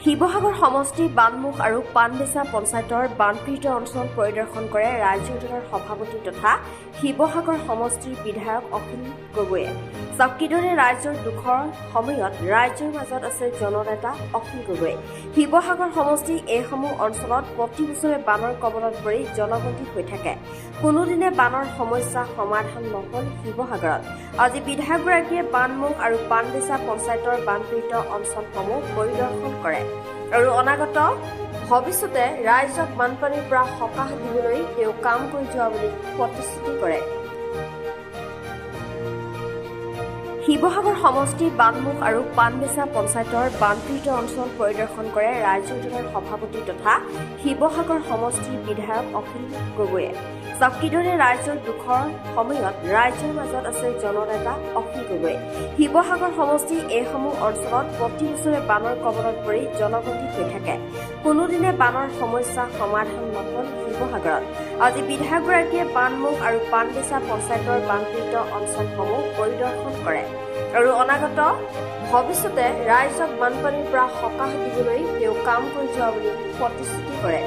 শিৱসাগৰ সমষ্টি বানমুখ আৰু পানবেচা পঞ্চায়তৰ বানপীড়িত অঞ্চল পৰিদৰ্শন কৰে ৰাজ্যিক দলৰ সভাপতি তথা শিৱসাগৰ সমষ্টিৰ বিধায়ক অখিল গগৈয়ে। চাওক কিদৰে ৰাইজৰ দুখৰ সময়ত ৰাইজৰ মাজত আছে জননেতা অখিল গগৈ। শিৱসাগৰ সমষ্টি এইসমূহ অঞ্চলত প্ৰতি বছৰে বানৰ কবলত পৰি জলবন্দী হৈ থাকে। কোনোদিনে বানৰ সমস্যা সমাধান নহল শিৱসাগৰত। আজি বিধায়কগৰাকীয়ে বানমুখ আৰু পানবেচা পঞ্চায়তৰ বানপীড়িত অঞ্চলসমূহ পৰিদৰ্শন কৰে আৰু অনাগত ভৱিষ্যতে ৰাইজক বানপানীৰ পৰা সকাহ দিবলৈ তেওঁ কাম কৰি যোৱা বুলি প্ৰতিশ্ৰুতি কৰে। শিৱসাগৰ সমষ্টি বানমুখ আৰু পানবেচা পঞ্চায়তৰ বানপীড়িত অঞ্চল পৰিদৰ্শন কৰে ৰাজ্যিক দলৰ সভাপতি তথা শিৱসাগৰ সমষ্টিৰ বিধায়ক অখিল গগৈয়ে। চাওক কিদৰে ৰাইজৰ দুখৰ সময়ত ৰাইজৰ মাজত আছে জননেতা অখিল গগৈ। শিৱসাগৰ সমষ্টি এইসমূহ অঞ্চলত প্ৰতি বছৰে বানৰ কবলত পৰি জলবন্দী হৈ থাকে। কোনোদিনে বানৰ সমস্যা সমাধান নহল শিৱসাগৰত। আজি বিধায়কগৰাকীয়ে বানমুখ আৰু পানবেচা পঞ্চায়তৰ বানপীড়িত অঞ্চলসমূহ পৰিদৰ্শন কৰে আৰু অনাগত ভৱিষ্যতে ৰাইজক বানপানীৰ পৰা সকাহ দিবলৈ তেওঁ কাম কৰি যোৱা বুলি প্ৰতিশ্ৰুতি কৰে।